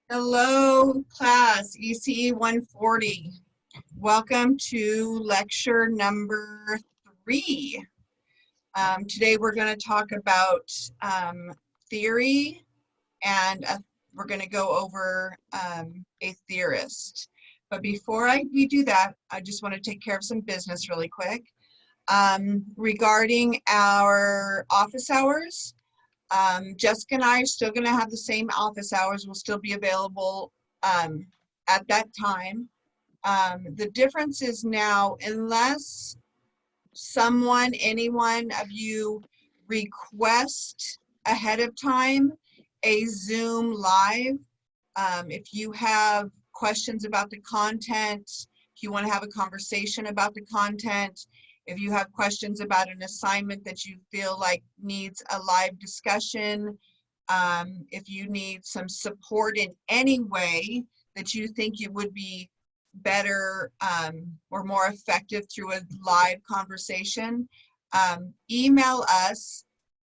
Hello, class, ECE 140. Welcome to lecture number 3. Today we're going to talk about theory, and we're going to go over a theorist. But before we do that, I just want to take care of some business really quick. Regarding our office hours, Jessica and I are still going to have the same office hours. We'll still be available at that time. The difference is now, unless anyone of you request ahead of time a Zoom live, if you have questions about the content, if you want to have a conversation about the content, if you have questions about an assignment that you feel like needs a live discussion, if you need some support in any way that you think it would be better or more effective through a live conversation, email us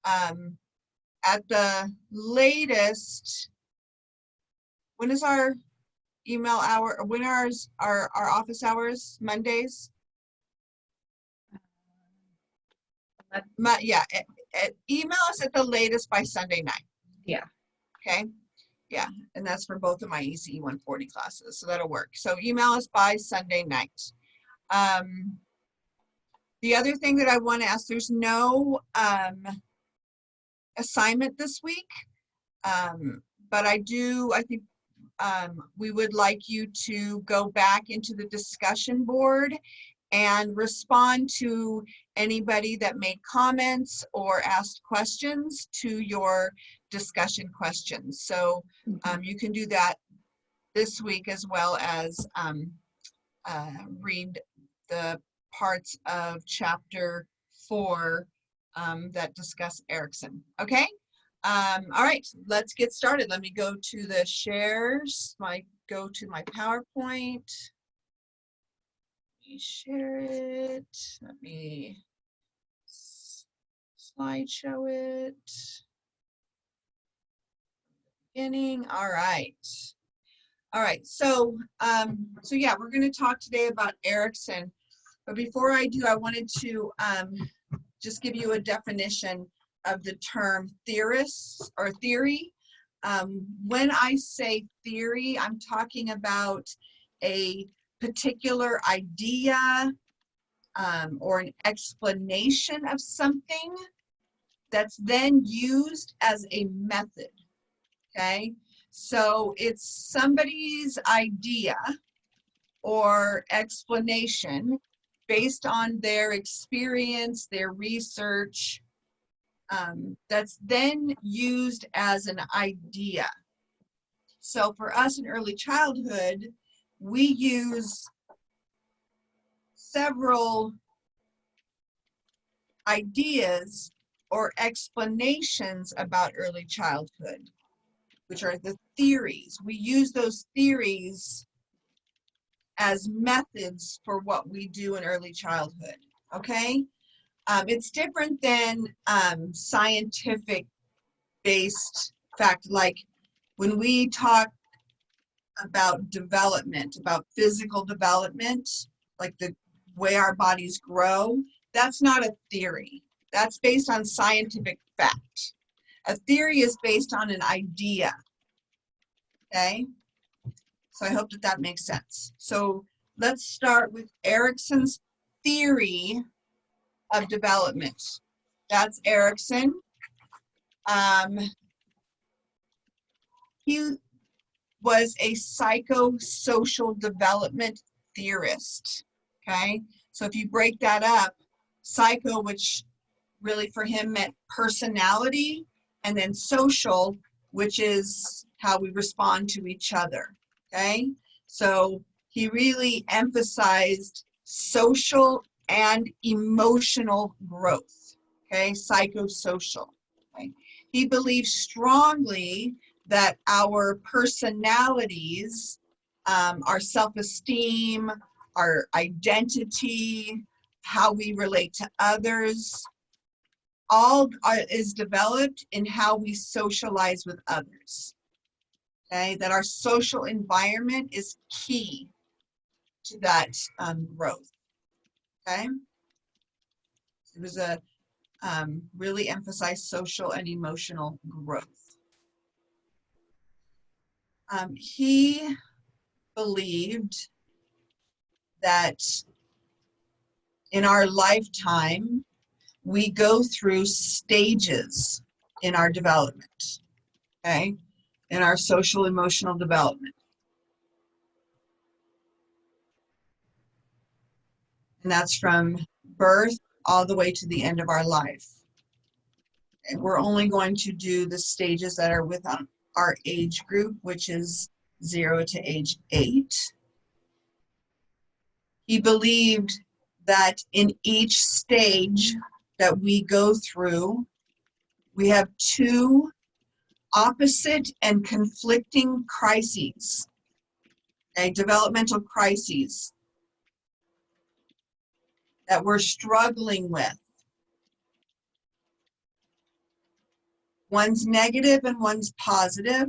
at the latest. When is our email hour? When are our office hours? Mondays? Yeah, email us at the latest by Sunday night. Yeah. Okay. Yeah, and that's for both of my ECE 140 classes, so that'll work. So email us by Sunday night. The other thing that I want to ask, there's no assignment this week, but I think we would like you to go back into the discussion board and respond to anybody that made comments or asked questions to your discussion questions. So you can do that this week, as well as read the parts of chapter 4 that discuss Erikson. Okay? All right, let's get started. Let me go to the shares. Go to my PowerPoint. Share it. Let me slideshow it. Beginning. All right. All right. So yeah, we're going to talk today about Erikson. But before I do, I wanted to just give you a definition of the term theorists or theory. When I say theory, I'm talking about a particular idea or an explanation of something that's then used as a method. Okay, so it's somebody's idea or explanation based on their experience, their research, that's then used as an idea. So for us in early childhood, we use several ideas or explanations about early childhood, which are the theories. We use those theories as methods for what we do in early childhood, okay? It's different than scientific-based fact, like when we talk about development, about physical development, like the way our bodies grow, that's not a theory. That's based on scientific fact. A theory is based on an idea, okay? So I hope that makes sense. So let's start with Erikson's theory of development. That's Erikson. He was a psychosocial development theorist, okay? So if you break that up, psycho, which really for him meant personality, and then social, which is how we respond to each other, okay? So he really emphasized social and emotional growth, okay? Psychosocial, okay? He believed strongly that our personalities, our self-esteem, our identity, how we relate to others, all is developed in how we socialize with others. okay? That our social environment is key to that growth, okay? It was a really emphasized social and emotional growth. He believed that in our lifetime, we go through stages in our development, okay? In our social emotional development. And that's from birth all the way to the end of our life. And we're only going to do the stages that are within our age group, which is 0 to age 8. He believed that in each stage that we go through, we have 2 opposite and conflicting crises, okay, developmental crises that we're struggling with. One's negative and one's positive.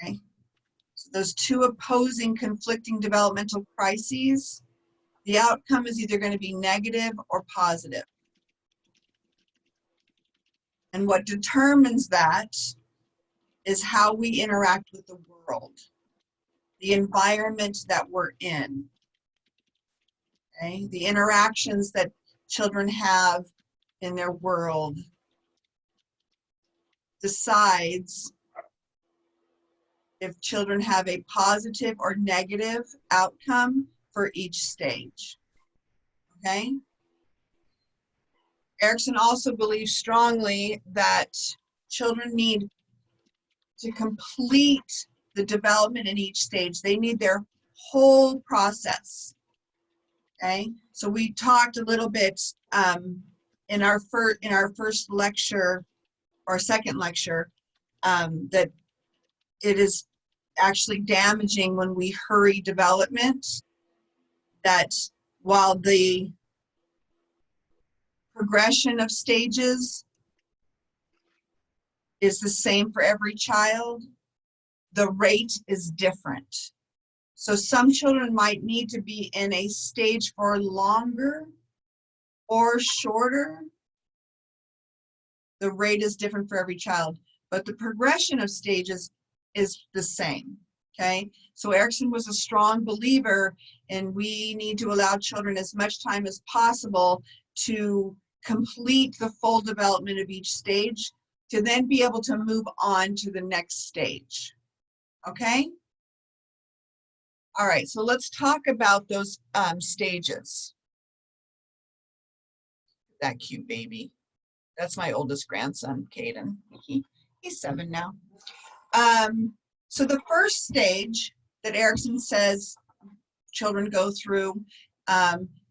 Okay. So those 2 opposing, conflicting developmental crises, the outcome is either going to be negative or positive. And what determines that is how we interact with the world, the environment that we're in. Okay? The interactions that children have in their world decides if children have a positive or negative outcome for each stage, okay? Erikson also believes strongly that children need to complete the development in each stage. They need their whole process, okay? So we talked a little bit in our first lecture or second lecture that it is actually damaging when we hurry development, that while the progression of stages is the same for every child, the rate is different. So some children might need to be in a stage for longer or shorter. The rate is different for every child, but the progression of stages is the same, okay? So Erikson was a strong believer in we need to allow children as much time as possible to complete the full development of each stage to then be able to move on to the next stage, okay? All right, so let's talk about those stages. That cute baby. That's my oldest grandson, Caden. He's 7 now. So the first stage that Erikson says children go through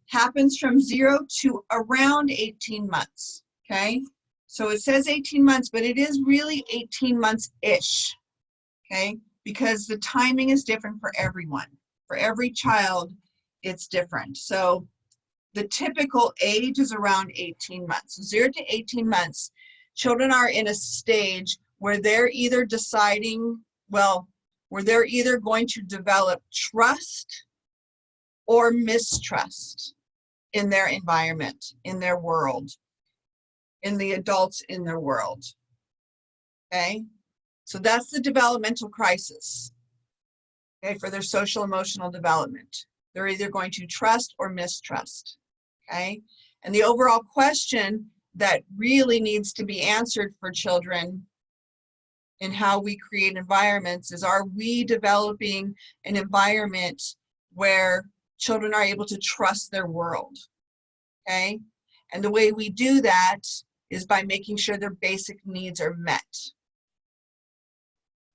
happens from 0 to around 18 months, okay? So it says 18 months, but it is really 18 months-ish, okay? Because the timing is different for everyone. For every child, it's different. So the typical age is around 18 months. 0 to 18 months, children are in a stage where they're either deciding, well, where they're either going to develop trust or mistrust in their environment, in their world, in the adults in their world, okay? So that's the developmental crisis, okay, for their social emotional development. They're either going to trust or mistrust, okay? And the overall question that really needs to be answered for children in how we create environments is, are we developing an environment where children are able to trust their world, okay? And the way we do that is by making sure their basic needs are met,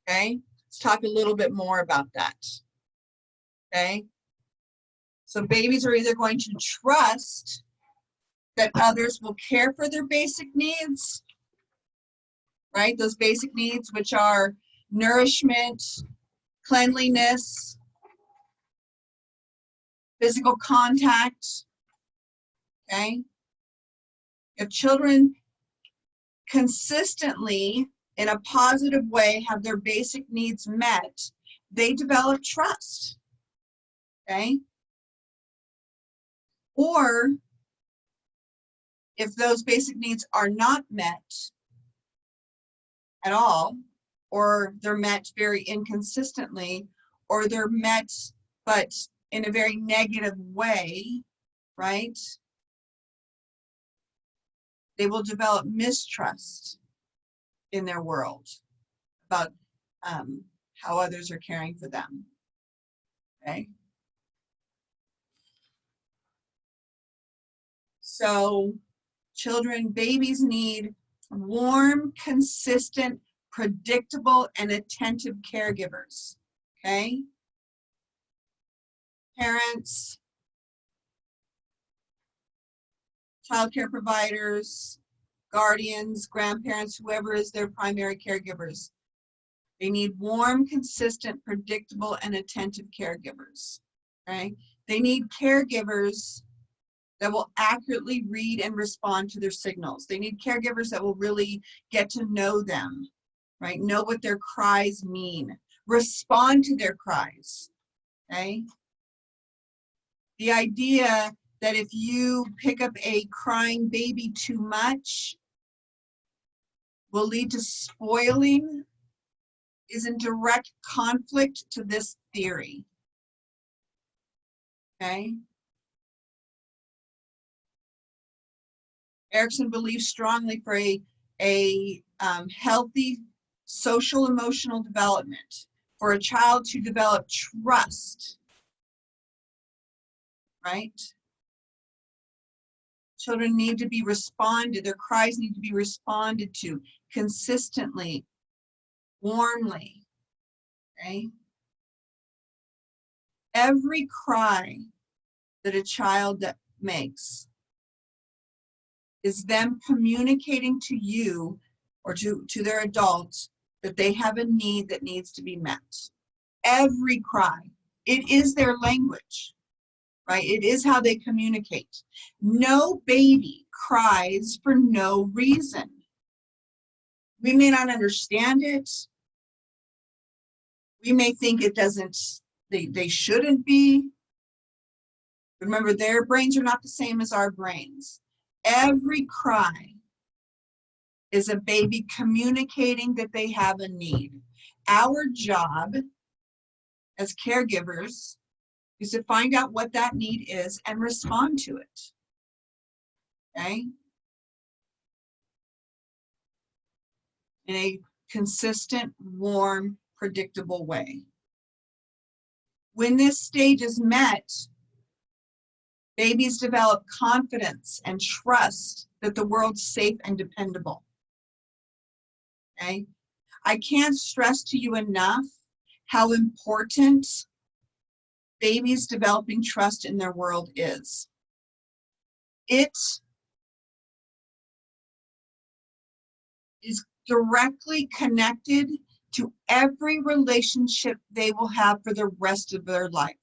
okay? Let's talk a little bit more about that, okay? So babies are either going to trust that others will care for their basic needs, right? Those basic needs, which are nourishment, cleanliness, physical contact, okay? If children consistently in a positive way, have their basic needs met, they develop trust, okay? Or if those basic needs are not met at all, or they're met very inconsistently, or they're met but in a very negative way, right? They will develop mistrust in their world about how others are caring for them, okay? So babies need warm, consistent, predictable, and attentive caregivers, okay? Parents, childcare providers, guardians, grandparents, whoever is their primary caregivers. They need warm, consistent, predictable, and attentive caregivers, okay? They need caregivers that will accurately read and respond to their signals. They need caregivers that will really get to know them, right? Know what their cries mean, respond to their cries, okay? The idea that if you pick up a crying baby too much will lead to spoiling is in direct conflict to this theory, okay? Erikson believes strongly for a healthy social emotional development, for a child to develop trust, right? Children need to be responded, their cries need to be responded to consistently, warmly, okay? Every cry that a child makes is them communicating to you or to their adults that they have a need that needs to be met. Every cry. It is their language, right? It is how they communicate. No baby cries for no reason. We may not understand it. We may think it doesn't, they shouldn't be. Remember, their brains are not the same as our brains. Every cry is a baby communicating that they have a need. Our job as caregivers is to find out what that need is and respond to it, okay? In a consistent, warm, predictable way. When this stage is met, babies develop confidence and trust that the world's safe and dependable, okay? I can't stress to you enough how important babies developing trust in their world is. It is directly connected to every relationship they will have for the rest of their life.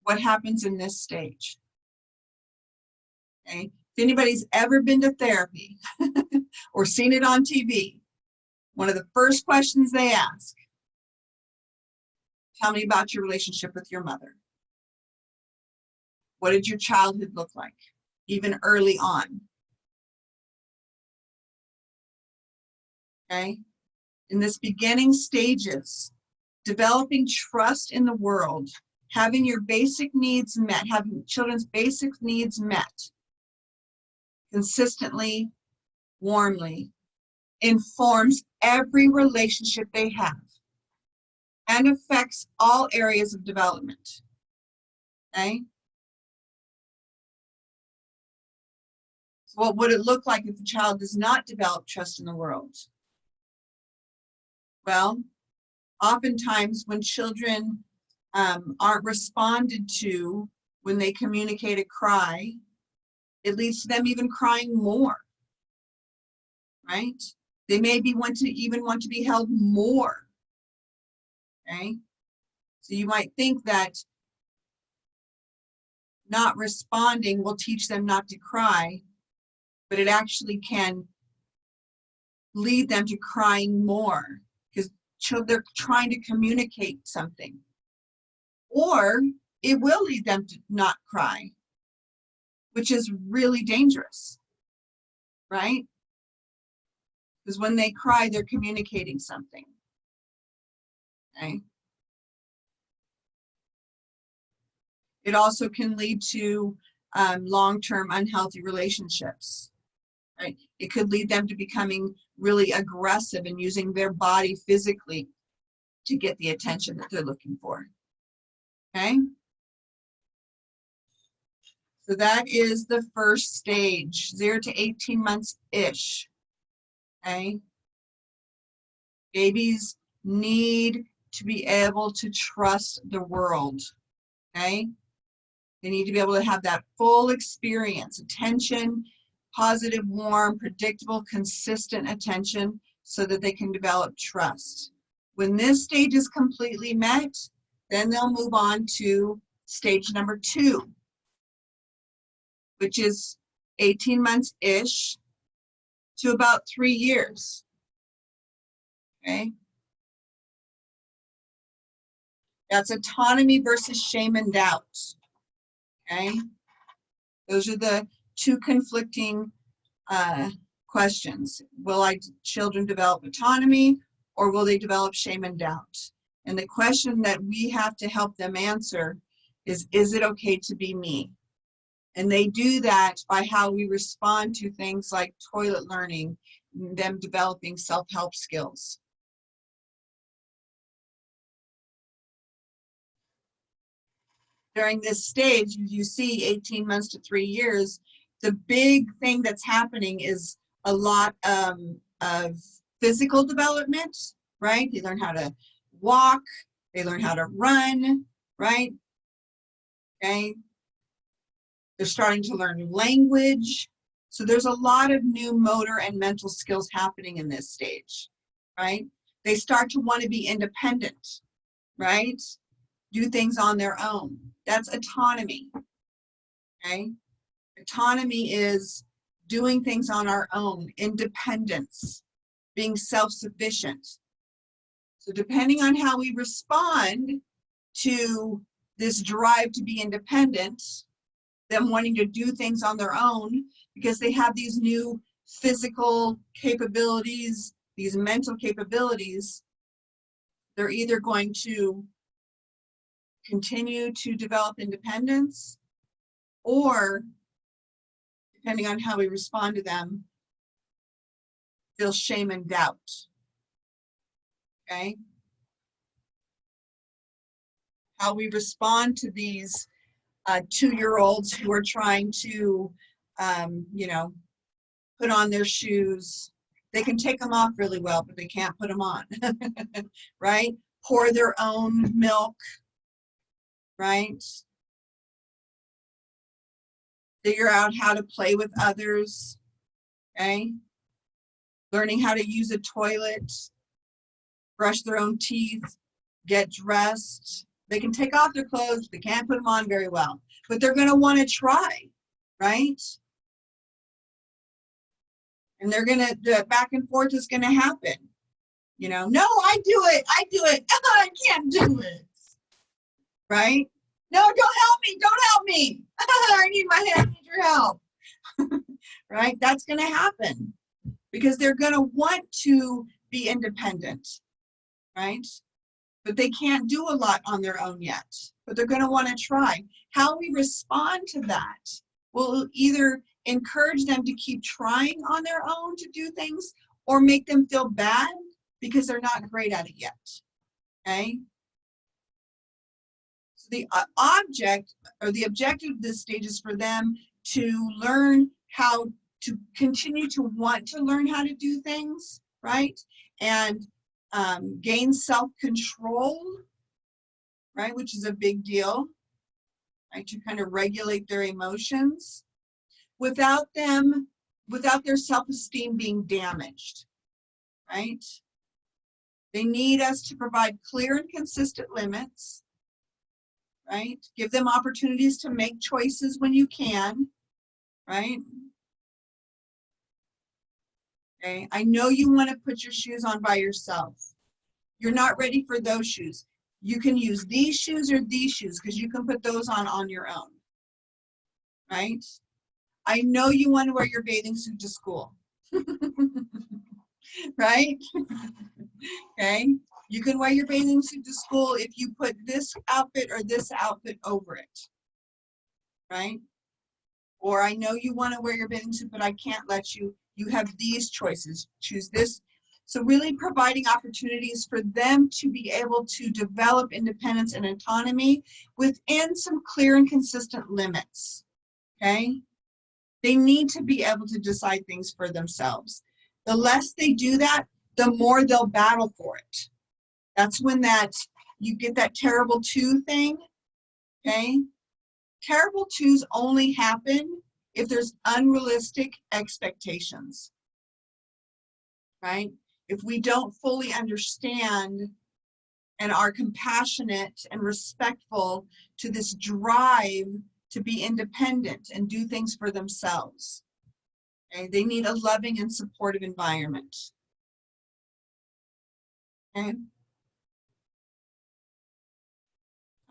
What happens in this stage? Okay. If anybody's ever been to therapy or seen it on TV, one of the first questions they ask, tell me about your relationship with your mother. What did your childhood look like, even early on? Okay. In this beginning stages, developing trust in the world, having your basic needs met, having children's basic needs met consistently, warmly, informs every relationship they have and affects all areas of development, okay? So what would it look like if a child does not develop trust in the world? Well, oftentimes when children aren't responded to when they communicate a cry, it leads to them even crying more, right? They may be even want to be held more, okay? So you might think that not responding will teach them not to cry, but it actually can lead them to crying more because they're trying to communicate something. Or it will lead them to not cry, which is really dangerous, right? Because when they cry, they're communicating something, okay? It also can lead to long-term unhealthy relationships, right? It could lead them to becoming really aggressive and using their body physically to get the attention that they're looking for, okay? So that is the first stage, 0 to 18 months-ish, okay? Babies need to be able to trust the world, okay? They need to be able to have that full experience, attention, positive, warm, predictable, consistent attention so that they can develop trust. When this stage is completely met, then they'll move on to stage number 2, which is 18 months-ish to about 3 years, okay? That's autonomy versus shame and doubt, okay? Those are the 2 conflicting questions. Will children develop autonomy or will they develop shame and doubt? And the question that we have to help them answer is it okay to be me? And they do that by how we respond to things like toilet learning, them developing self-help skills. During this stage, you see 18 months to 3 years, the big thing that's happening is a lot of physical development, right? They learn how to walk, they learn how to run, right? Okay. They're starting to learn language. So there's a lot of new motor and mental skills happening in this stage, right? They start to want to be independent, right? Do things on their own. That's autonomy, okay? Autonomy is doing things on our own, independence, being self-sufficient. So depending on how we respond to this drive to be independent, them wanting to do things on their own because they have these new physical capabilities, these mental capabilities, they're either going to continue to develop independence or, depending on how we respond to them, feel shame and doubt, okay? How we respond to these 2-year-olds who are trying to, you know, put on their shoes. They can take them off really well, but they can't put them on, right? Pour their own milk, right? Figure out how to play with others, okay? Learning how to use a toilet, brush their own teeth, get dressed. They can take off their clothes, they can't put them on very well, but they're gonna wanna try, right? And they're gonna, the back and forth is gonna happen. You know, no, I do it, I can't do it, right? No, don't help me. I need my hand, I need your help, right? That's gonna happen because they're gonna want to be independent, right? But they can't do a lot on their own yet, but they're gonna wanna try. How we respond to that will either encourage them to keep trying on their own to do things or make them feel bad because they're not great at it yet, okay? So the object or the objective of this stage is for them to learn how to continue to want to learn how to do things, right? And gain self-control, right? Which is a big deal, right? To kind of regulate their emotions without their self-esteem being damaged, right? They need us to provide clear and consistent limits, right? Give them opportunities to make choices when you can, right? Okay, I know you want to put your shoes on by yourself. You're not ready for those shoes. You can use these shoes or these shoes because you can put those on your own, right? I know you want to wear your bathing suit to school, right? Okay, you can wear your bathing suit to school if you put this outfit or this outfit over it, right? Or I know you want to wear your bathing suit, but I can't let you. You have these choices, choose this. So really providing opportunities for them to be able to develop independence and autonomy within some clear and consistent limits, okay? They need to be able to decide things for themselves. The less they do that, the more they'll battle for it. That's when you get that terrible two thing, okay? Terrible twos only happen if there's unrealistic expectations, right? If we don't fully understand and are compassionate and respectful to this drive to be independent and do things for themselves, okay? They need a loving and supportive environment, okay?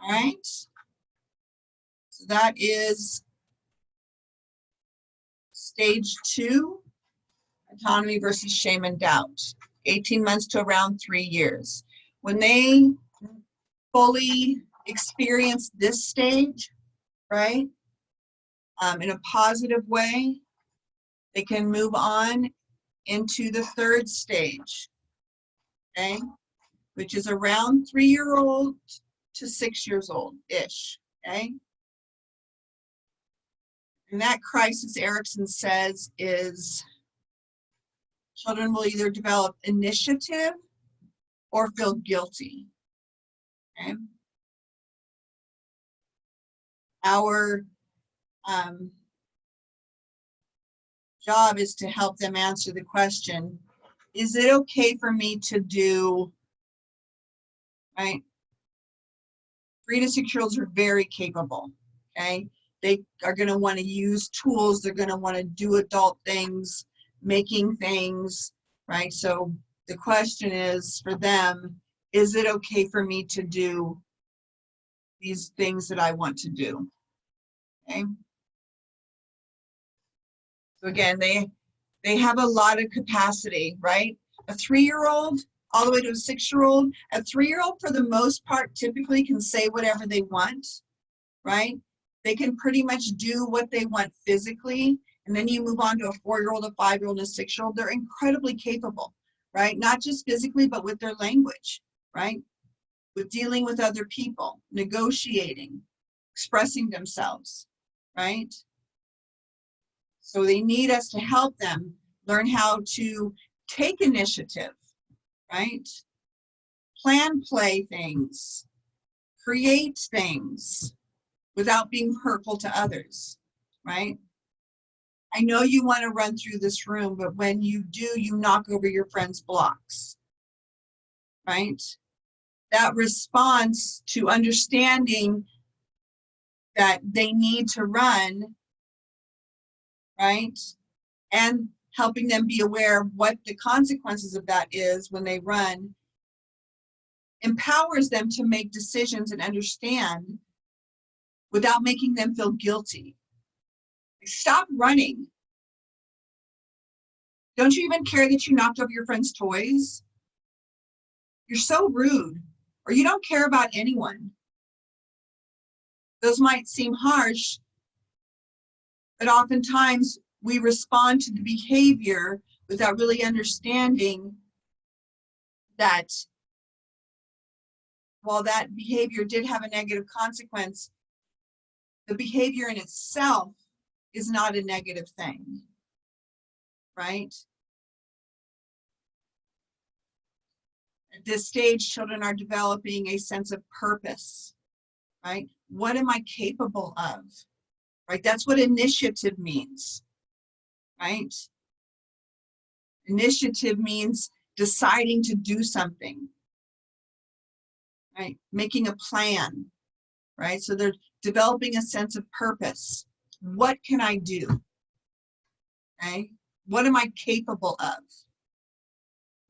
All right, so that is stage 2, autonomy versus shame and doubt, 18 months to around 3 years. When they fully experience this stage, right, in a positive way, they can move on into the 3rd stage, okay, which is around 3-year-old to 6 years old-ish, okay? And that crisis, Erikson says, is children will either develop initiative or feel guilty, okay? Our job is to help them answer the question, is it okay for me to do, right? 3 to 6 year olds are very capable, okay? They are going to want to use tools. They're going to want to do adult things, making things, right? So the question is for them, is it okay for me to do these things that I want to do, okay? So again, they have a lot of capacity, right? A 3-year-old all the way to a 6-year-old, a 3-year-old for the most part typically can say whatever they want, right? They can pretty much do what they want physically. And then you move on to a 4-year-old, a 5-year-old, and a 6-year-old. They're incredibly capable, right? Not just physically, but with their language, right? With dealing with other people, negotiating, expressing themselves, right? So they need us to help them learn how to take initiative, right? Plan, play things, create things without being hurtful to others, right? I know you want to run through this room, but when you do, you knock over your friend's blocks, right? That response to understanding that they need to run, right? And helping them be aware of what the consequences of that is when they run, empowers them to make decisions and understand without making them feel guilty. Stop running. Don't you even care that you knocked over your friend's toys? You're so rude, or you don't care about anyone. Those might seem harsh, but oftentimes we respond to the behavior without really understanding that while that behavior did have a negative consequence, the behavior in itself is not a negative thing, right? At this stage, children are developing a sense of purpose, right? What am I capable of, right? That's what initiative means, right? Initiative means deciding to do something, right? Making a plan, right? So they're developing a sense of purpose. What can I do, okay? What am I capable of?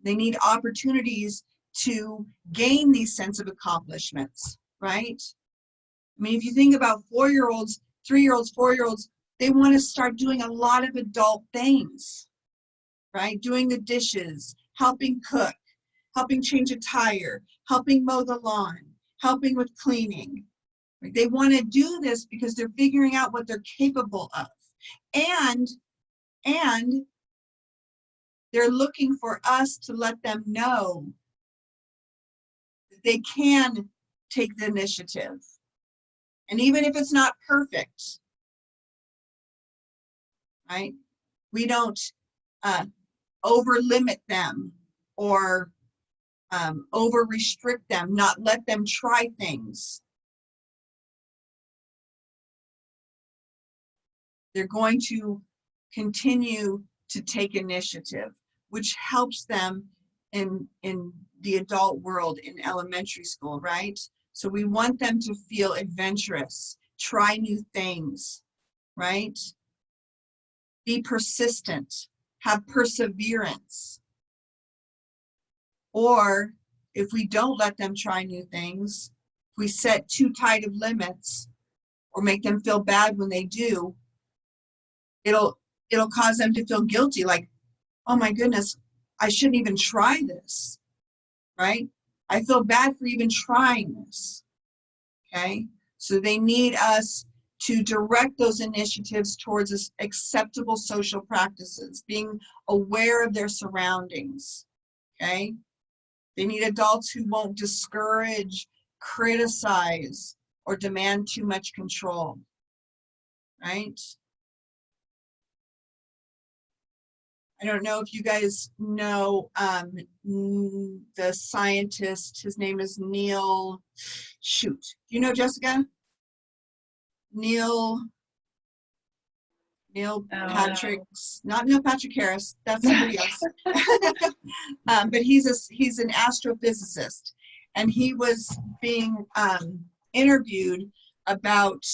They need opportunities to gain these sense of accomplishments, right? I mean, if you think about 4-year-olds, 3-year-olds, 4-year-olds, they want to start doing a lot of adult things, right? Doing the dishes, helping cook, helping change a tire, helping mow the lawn, helping with cleaning. They want to do this because they're figuring out what they're capable of. And they're looking for us to let them know that they can take the initiative. And even if it's not perfect, right? We don't over limit them or over restrict them, not let them try things. They're going to continue to take initiative, which helps them in the adult world in elementary school, right? So we want them to feel adventurous, try new things, right? Be persistent, have perseverance. Or if we don't let them try new things, if we set too tight of limits or make them feel bad when they do, it'll cause them to feel guilty, like, oh my goodness, I shouldn't even try this, right? I feel bad for even trying this, okay? So they need us to direct those initiatives towards acceptable social practices, being aware of their surroundings, okay? They need adults who won't discourage, criticize, or demand too much control, right? I don't know if you guys know the scientist, his name is Neil, shoot. Do you know Jessica? Neil Patrick's, not Neil Patrick Harris, that's somebody else. But he's an astrophysicist, and he was being interviewed about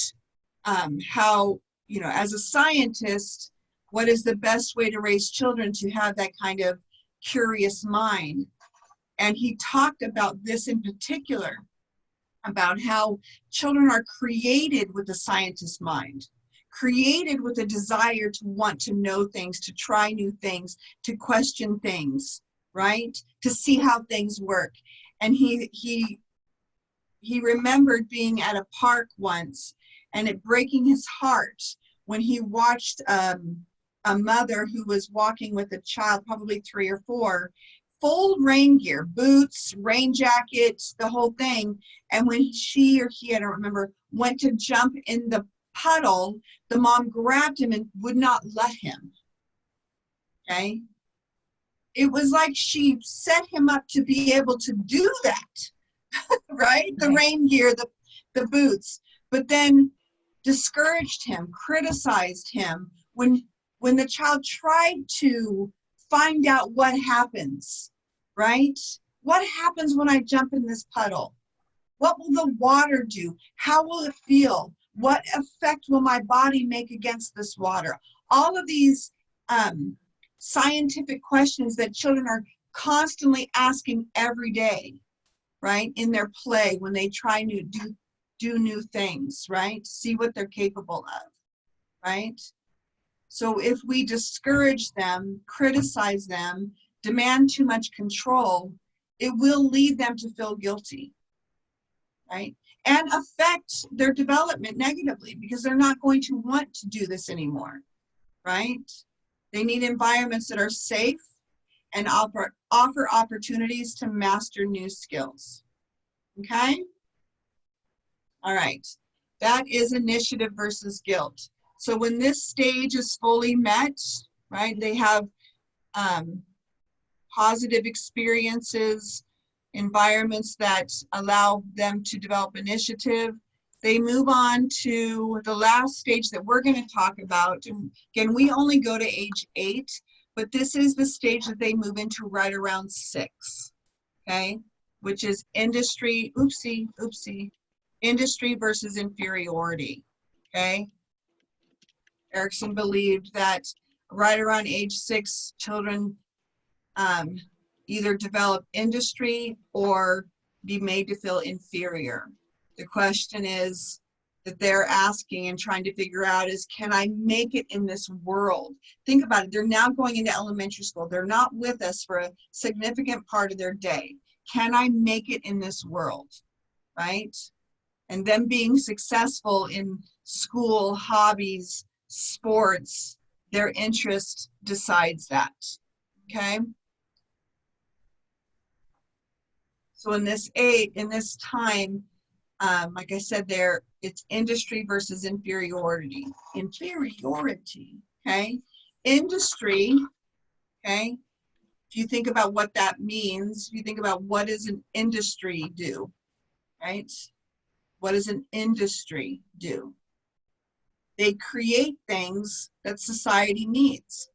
how, you know, as a scientist, what is the best way to raise children to have that kind of curious mind? And he talked about this in particular, about how children are created with a scientist's mind, created with a desire to want to know things, to try new things, to question things, right? To see how things work. And he remembered being at a park once and it breaking his heart when he watched a mother who was walking with a child, probably 3 or 4, full rain gear, boots, rain jackets, the whole thing. And when she or he, I don't remember, went to jump in the puddle, the mom grabbed him and would not let him, okay? It was like she set him up to be able to do that, right? The rain gear, the boots, but then discouraged him, criticized him when the child tried to find out what happens, right? What happens when I jump in this puddle? What will the water do? How will it feel? What effect will my body make against this water? All of these scientific questions that children are constantly asking every day, right? In their play, when they try to do new things, right? See what they're capable of, right? So if we discourage them, criticize them, demand too much control, it will lead them to feel guilty, right? And affect their development negatively because they're not going to want to do this anymore, right? They need environments that are safe and offer opportunities to master new skills, okay? All right, that is initiative versus guilt. So when this stage is fully met, right, they have positive experiences, environments that allow them to develop initiative. They move on to the last stage that we're going to talk about. And again, we only go to age 8, but this is the stage that they move into right around 6, okay, which is industry, industry versus inferiority, okay? Erikson believed that right around age 6, children either develop industry or be made to feel inferior. The question is that they're asking and trying to figure out is, can I make it in this world? Think about it. They're now going into elementary school. They're not with us for a significant part of their day. Can I make it in this world, right? And them being successful in school, hobbies, sports, their interest decides that, okay? So in this time, like I said there, it's industry versus inferiority. Inferiority, okay? Industry, okay? If you think about what that means, you think about what does an industry do, right? What does an industry do? They create things that society needs.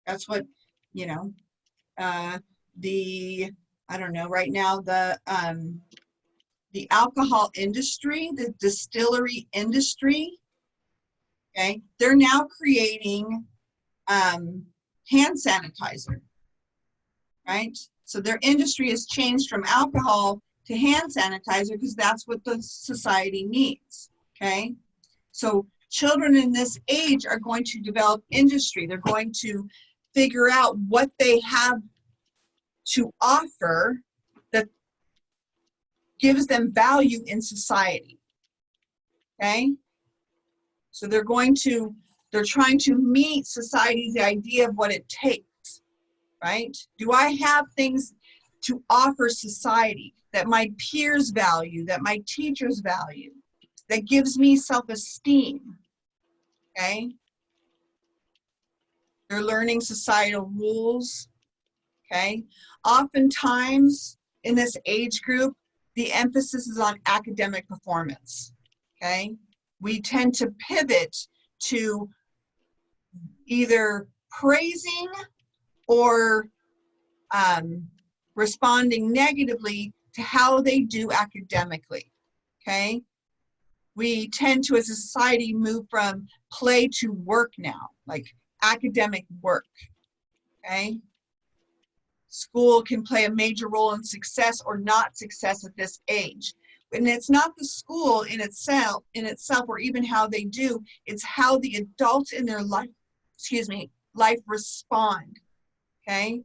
That's what, you know, I don't know, right now, the alcohol industry, the distillery industry, okay, they're now creating hand sanitizer, right? So their industry has changed from alcohol to hand sanitizer because that's what the society needs, okay? So children in this age are going to develop industry. They're going to figure out what they have to offer that gives them value in society, okay? So they're trying to meet society's idea of what it takes, right? Do I have things to offer society that my peers value, that my teachers value, that gives me self-esteem, okay? They're learning societal rules, okay? Oftentimes in this age group, the emphasis is on academic performance, okay? We tend to pivot to either praising or responding negatively to how they do academically, okay? We tend to, as a society, move from play to work now, like academic work, okay? School can play a major role in success or not success at this age. And it's not the school in itself, or even how they do, it's how the adults in their life, life respond, okay?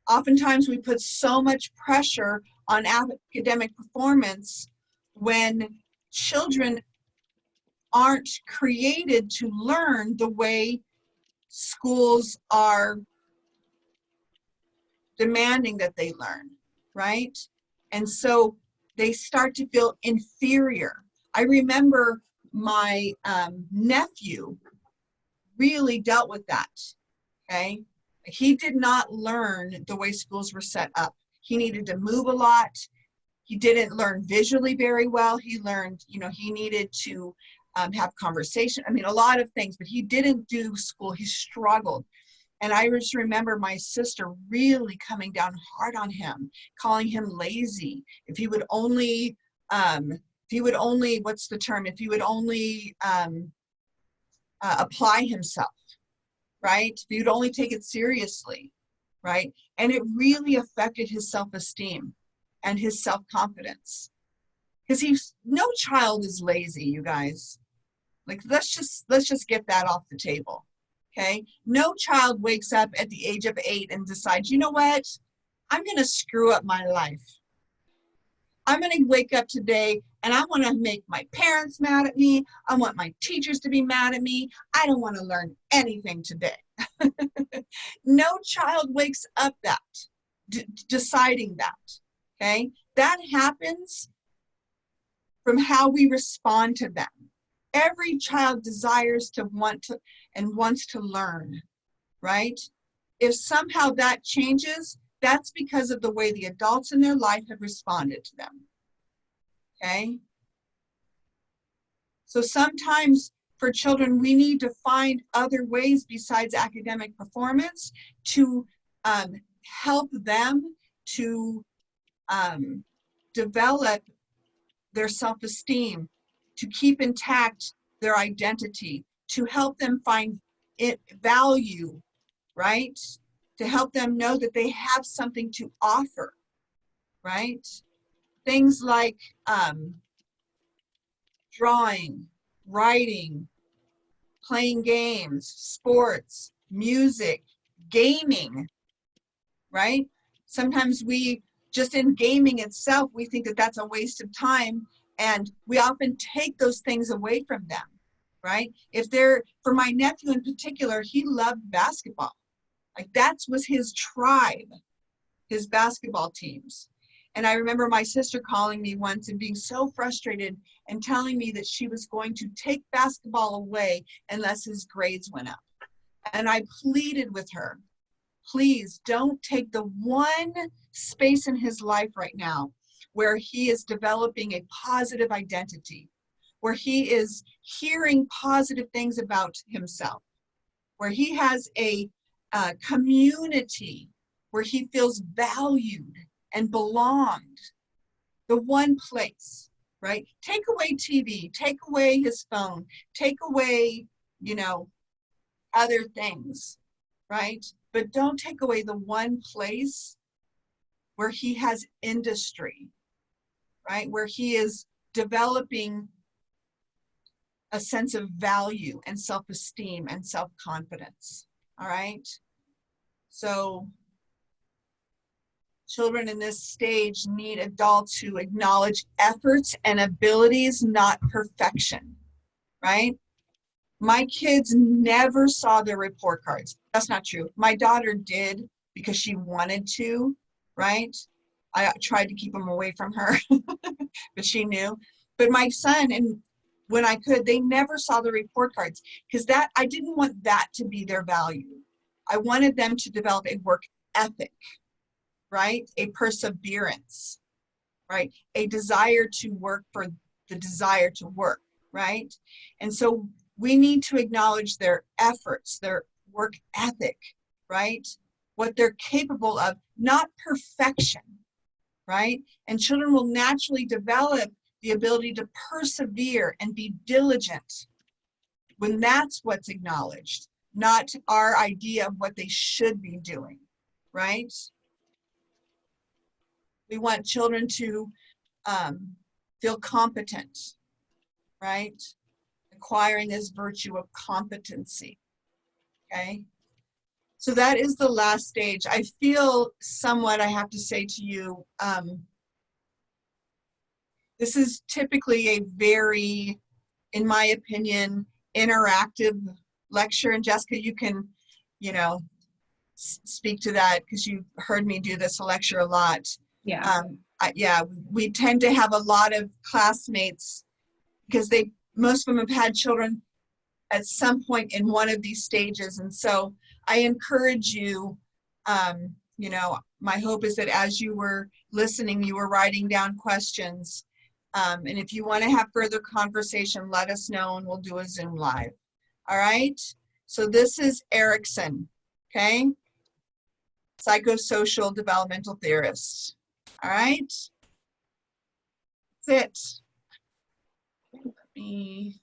Oftentimes we put so much pressure on academic performance when children aren't created to learn the way schools are demanding that they learn, right? And so they start to feel inferior. I remember my nephew really dealt with that, okay? He did not learn the way schools were set up. He needed to move a lot. He didn't learn visually very well. He learned, he needed to have conversation. I mean, a lot of things, but he didn't do school. He struggled. And I just remember my sister really coming down hard on him, calling him lazy. If he would only, what's the term? If he would only apply himself, right? If he would only take it seriously, right? And it really affected his self-esteem and his self-confidence. Because no child is lazy, you guys. Like, let's just get that off the table. Okay, no child wakes up at the age of 8 and decides, you know what, I'm going to screw up my life. I'm going to wake up today and I want to make my parents mad at me. I want my teachers to be mad at me. I don't want to learn anything today. No child wakes up deciding that. Okay, that happens from how we respond to them. Every child desires to wants to learn, right? If somehow that changes, that's because of the way the adults in their life have responded to them, okay? So sometimes for children, we need to find other ways besides academic performance to help them to develop their self-esteem, to keep intact their identity, to help them find value, right? To help them know that they have something to offer, right? Things like drawing, writing, playing games, sports, music, gaming, right? Sometimes we, just in gaming itself, we think that that's a waste of time, and we often take those things away from them, right? If they're, for my nephew in particular, he loved basketball. Like that was his tribe, his basketball teams. And I remember my sister calling me once and being so frustrated and telling me that she was going to take basketball away unless his grades went up. And I pleaded with her, please don't take the one space in his life right now where he is developing a positive identity, where he is hearing positive things about himself, where he has a community where he feels valued and belonged. The one place, right? Take away TV, take away his phone, take away, you know, other things, right? But don't take away the one place where he has industry, right? Where he is developing a sense of value and self-esteem and self-confidence, all right? So children in this stage need adults who acknowledge efforts and abilities, not perfection, right? My kids never saw their report cards. That's not true. My daughter did because she wanted to, right? I tried to keep them away from her, but she knew. But my son, and when I could, they never saw the report cards because that, I didn't want that to be their value. I wanted them to develop a work ethic, right? A perseverance, right? A desire to work for the desire to work, right? And so we need to acknowledge their efforts, their work ethic, right? What they're capable of, not perfection, right? And children will naturally develop the ability to persevere and be diligent when that's what's acknowledged, not our idea of what they should be doing, right? We want children to feel competent, right? Acquiring this virtue of competency, okay? So that is the last stage. I feel somewhat, I have to say to you, this is typically a very, in my opinion, interactive lecture. And Jessica, you can, you know, speak to that because you've heard me do this lecture a lot. Yeah. Yeah, we tend to have a lot of classmates because most of them have had children at some point in one of these stages. And so I encourage you, you know, my hope is that as you were listening, you were writing down questions. And if you want to have further conversation, let us know and we'll do a Zoom live. All right. So this is Erikson, okay? Psychosocial developmental theorist. All right. That's it. Let me